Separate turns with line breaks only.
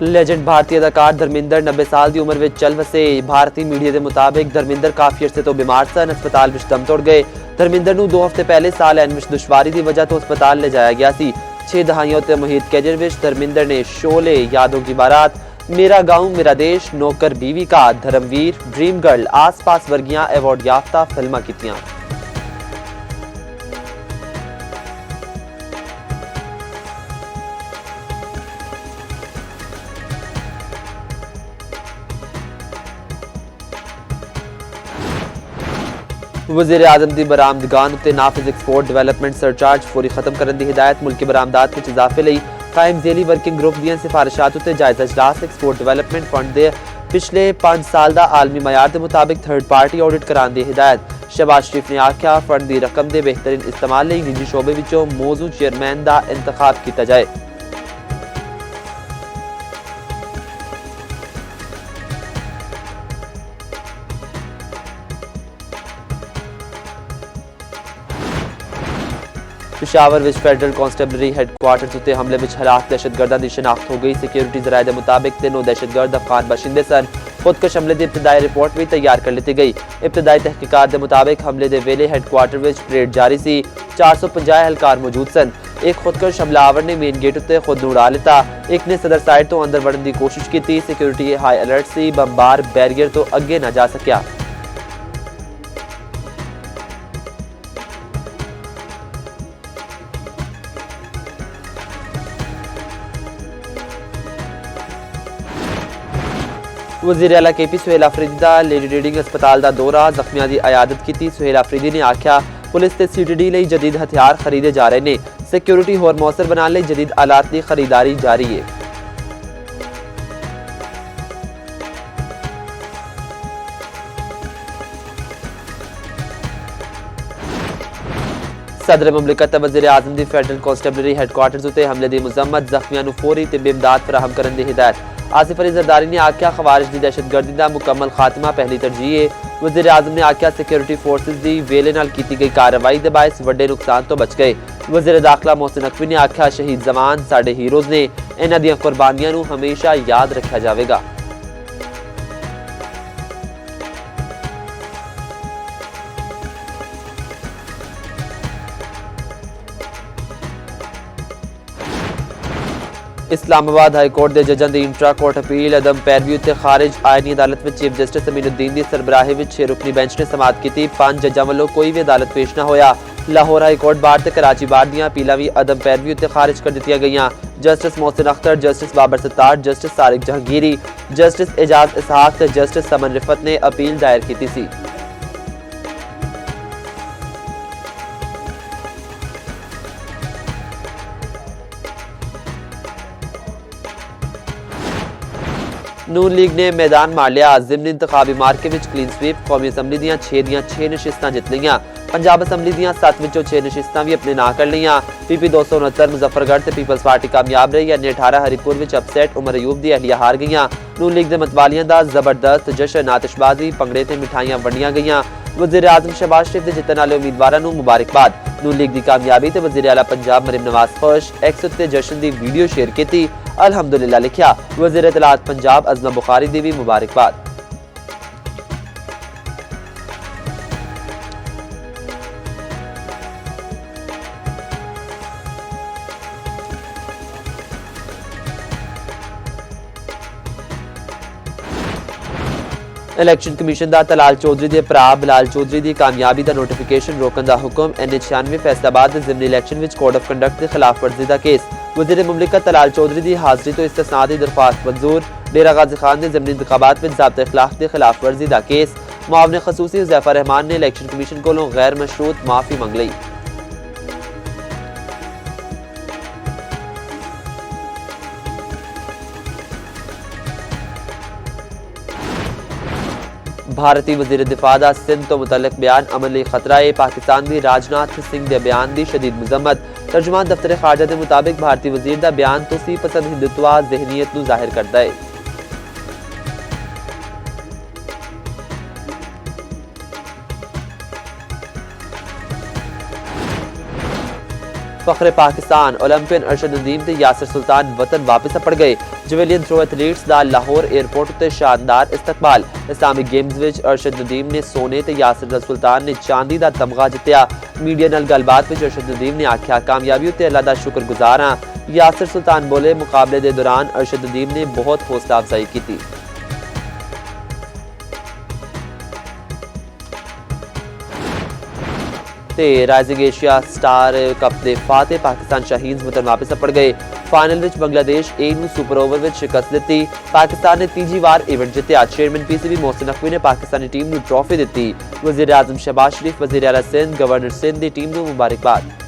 Legend भारतीय अदाकार धर्मिंदर 90 साल की उम्र में चल वसे। भारतीय मीडिया के मुताबिक धर्मिंदर काफी अरसे तो बीमार सन, अस्पताल में दम तोड़ गए। धर्मिंदर नूं 2 हफ्ते पहले साल एन विच दुश्वारी की वजह तो अस्पताल ले जाया गया सी। 6 दहाइयों ते मुहित कैरियर विच धर्मिंदर ने शोले, यादों की बारात, मेरा गांव मेरा देश, नौकर बीवी का, धर्मवीर, ड्रीम गर्ल, आस पास वर्गियां अवार्ड याफ्ता फिल्मां कीतियां। वज़ीर आज़म की बरामदगान उत्ते नाफिज एक्सपोर्ट डिवेलपमेंट सरचार्ज फौरी खत्म करने की हिदायत। मुल्की बरामदात में इजाफे लिए कायम जेली वर्किंग ग्रुप दी सिफारिशात उत्ते जायजा इजलास। एक्सपोर्ट डिवेलपमेंट फंड के पिछले 5 साल का आलमी मयार के मुताबिक थर्ड पार्टी ऑडिट कराने की हिदायत। शहबाज शरीफ ने आख्या फंड की रकम के बेहतरीन इस्तेमाल लिए निजी शोबे विचों मौजू चेयरमैन का इंतखाब किया जाए। पिशावर विच फेडरल कांस्टेबलरी हैडक्वार्टर्स उत्ते हमले में हलाक दहशतगर्दां की शिनाख्त हो गई। सिक्योरिटी जराये के मुताबिक 3 दहशतगर्द अफगान बाशिंदे सन। खुदकश हमले की इब्तदाई रिपोर्ट भी तैयार कर ली गई। इब्तदाई तहकीकात के मुताबिक हमले के वेले हैडक्वार्टर में परेड जारी सी। 450 एहलकार मौजूद सन। एक खुदकश हमलावर ने मेन गेट उत्ते खुद उड़ा लिता। एक ने सदर साइड तो अंदर बढ़ने की कोशिश की। सिक्योरिटी हाई अलर्ट सी। बमबार बैरियर तो अगे न जा सकिया। वज़ीर आला KP सुहेल अफरीदी का लेडी रीडिंग अस्पताल का दौरा, जख्मियों की अयादत की। सुहेल अफरीदी ने आख्या पुलिस ते CTD लिए जदीद हथियार खरीदे जा रहे हैं। सिक्योरिटी होर मौसर बनाने जदीद आलात की खरीदारी जारी है। सदर मुमलिकत वज़ीर आज़म की फेडरल कांस्टेबलरी हैडक्वार्टर्स उत्ते हमले की मजम्मत। जख्मियों को फौरी तिब्बी इमदाद फराहम करने की हिदायत। आसिफ अली जरदारी ने आख्या खवारिज की दहशतगर्दी का मुकम्मल खात्मा पहली तरजीह है। वज़ीर आज़म ने आख्या सिक्योरिटी फोर्सेस की वेले नाल की गई कार्रवाई के बायस वड्डे नुकसान तो बच गए। वज़ीर दाखिला मोहसिन नकवी ने आख्या शहीद जवान साडे हीरोज़ ने, इन्हां दी कुर्बानियां नूं हमेशा याद रखा जाएगा। इस्लामाबाद हाई कोर्ट के जजां की इंट्रा कोर्ट अपील अदम पैरवी उत्ते खारिज आईनी अदालत में चीफ जस्टिस अमीनुद्दीन की सरबराही में 6 रुकनी बेंच ने समाअत की। 5 जजां वालों कोई भी अदालत पेश न होया। लाहौर हाई कोर्ट बार ते कराची बार दियां अपीलां भी अदम पैरवी उत्ते खारिज कर दित्तियां गईयां। Justice Mohsin Akhtar, justice Babar Sattar, justice Tariq Jahangiri, justice Ejaz Ishaq ते जस्टिस समन रिफत ने अपील दायर की सी। नून लीग ने मैदान मार लिया। जिमन इंतखाबी मार्के में क्लीन स्वीप। कौमी असम्बली दियां 6 नशिस्तां जित लियां। पंजाब असम्बली दियां 7 विचों 6 नशिस्तां भी अपने नां कर लियां। PP 269 मुजफ्फरगढ़ ते पीपल्स पार्टी कामयाब रही। अन्य 18 हरिपुर में अपसेट उमर अयूब दी अहलिया हार गईयां। नून लीग के मतवालियां दा जबरदस्त जश्न, आतिशबाजी, भंगड़े ते मिठाइयां वंडियां गईयां। वज़ीर आज़म शहबाज शरीफ के जितने वाले उम्मीदवारों को मुबारकबाद। नून लीग की कामयाबी ते वज़ीर आला पंजाब मरीम नवाज खुश। एक्स उत्ते जश्न की वीडियो शेयर की। अल्हम्दुलिल्लाह लिखिया। वज़ीर इत्तलात पंजाब अज़मा बुखारी दी भी मुबारकबाद। इलेक्शन कमीशन का तलाल चौधरी के भरा बिलाल चौधरी की कामयाबी का नोटिफिकेशन रोकने का हुक्म। NH96 फैसलाबाद के ज़िमनी इलेक्शन में कोड ऑफ कंडक्ट की खिलाफ वर्जी का केस। वज़ीर मुमलिकत तलाल चौधरी की हाजिरी तो इस्तिस्ना की दरख्वास्त मंजूर। डेरा गाजी खान ने ज़िमनी इंतखाबात में ज़ाब्ता इखलाक की खिलाफ वर्जी का केस। मुआविन खसूसी हुज़ैफा रहमान ने इलेक्शन कमीशन को गैर मशरूत माफ़ी मंग ली। भारतीय वज़ीर दिफा का सिंध तो मुतल्लिक बयान अमली खतरा है। पाकिस्तान की राजनाथ सिंह के बयान की शदीद मजम्मत। तर्जुमान दफ्तर खारजा के मुताबिक भारतीय वज़ीर का बयान तुसी पसंद हिंदुत्वा जहनीयत को जाहिर करता है। फखरे पाकिस्तान ओलंपियन अरशद नदीम ते यासिर सुल्तान वतन वापस अपड़ गए। जवेलियन थ्रो एथलीट्स दा लाहौर एयरपोर्ट उत्ते शानदार इस्तकबाल। इस्लामी गेम्स विच अरशद नदीम ने सोने ते यासिर सुल्तान ने चांदी दा तमगा जित्तिया। मीडिया नाल गलबात विच अरशद नदीम ने आख्या कामयाबी उत्ते अल्लाह दा शुक्रगुजार हां। यासिर सुल्तान बोले मुकाबले दे दौरान अरशद नदीम ने बहुत हौसला अफजाई की। राइजिंग एशिया स्टार कप के फाते पाकिस्तान शाहीन वतन वापस अपड़ गए। फाइनल में बांग्लादेश ए सुपर ओवर में शिकस्त दी। पाकिस्तान ने तीजी बार इवेंट जितया। चेयरमैन पीसीबी मोहसिन नकवी ने पाकिस्तानी टीम को ट्रॉफी दी। वज़ीर आज़म शहबाज शरीफ, वज़ीर आला सिंध, गवर्नर सिंध की टीम को मुबारकबाद।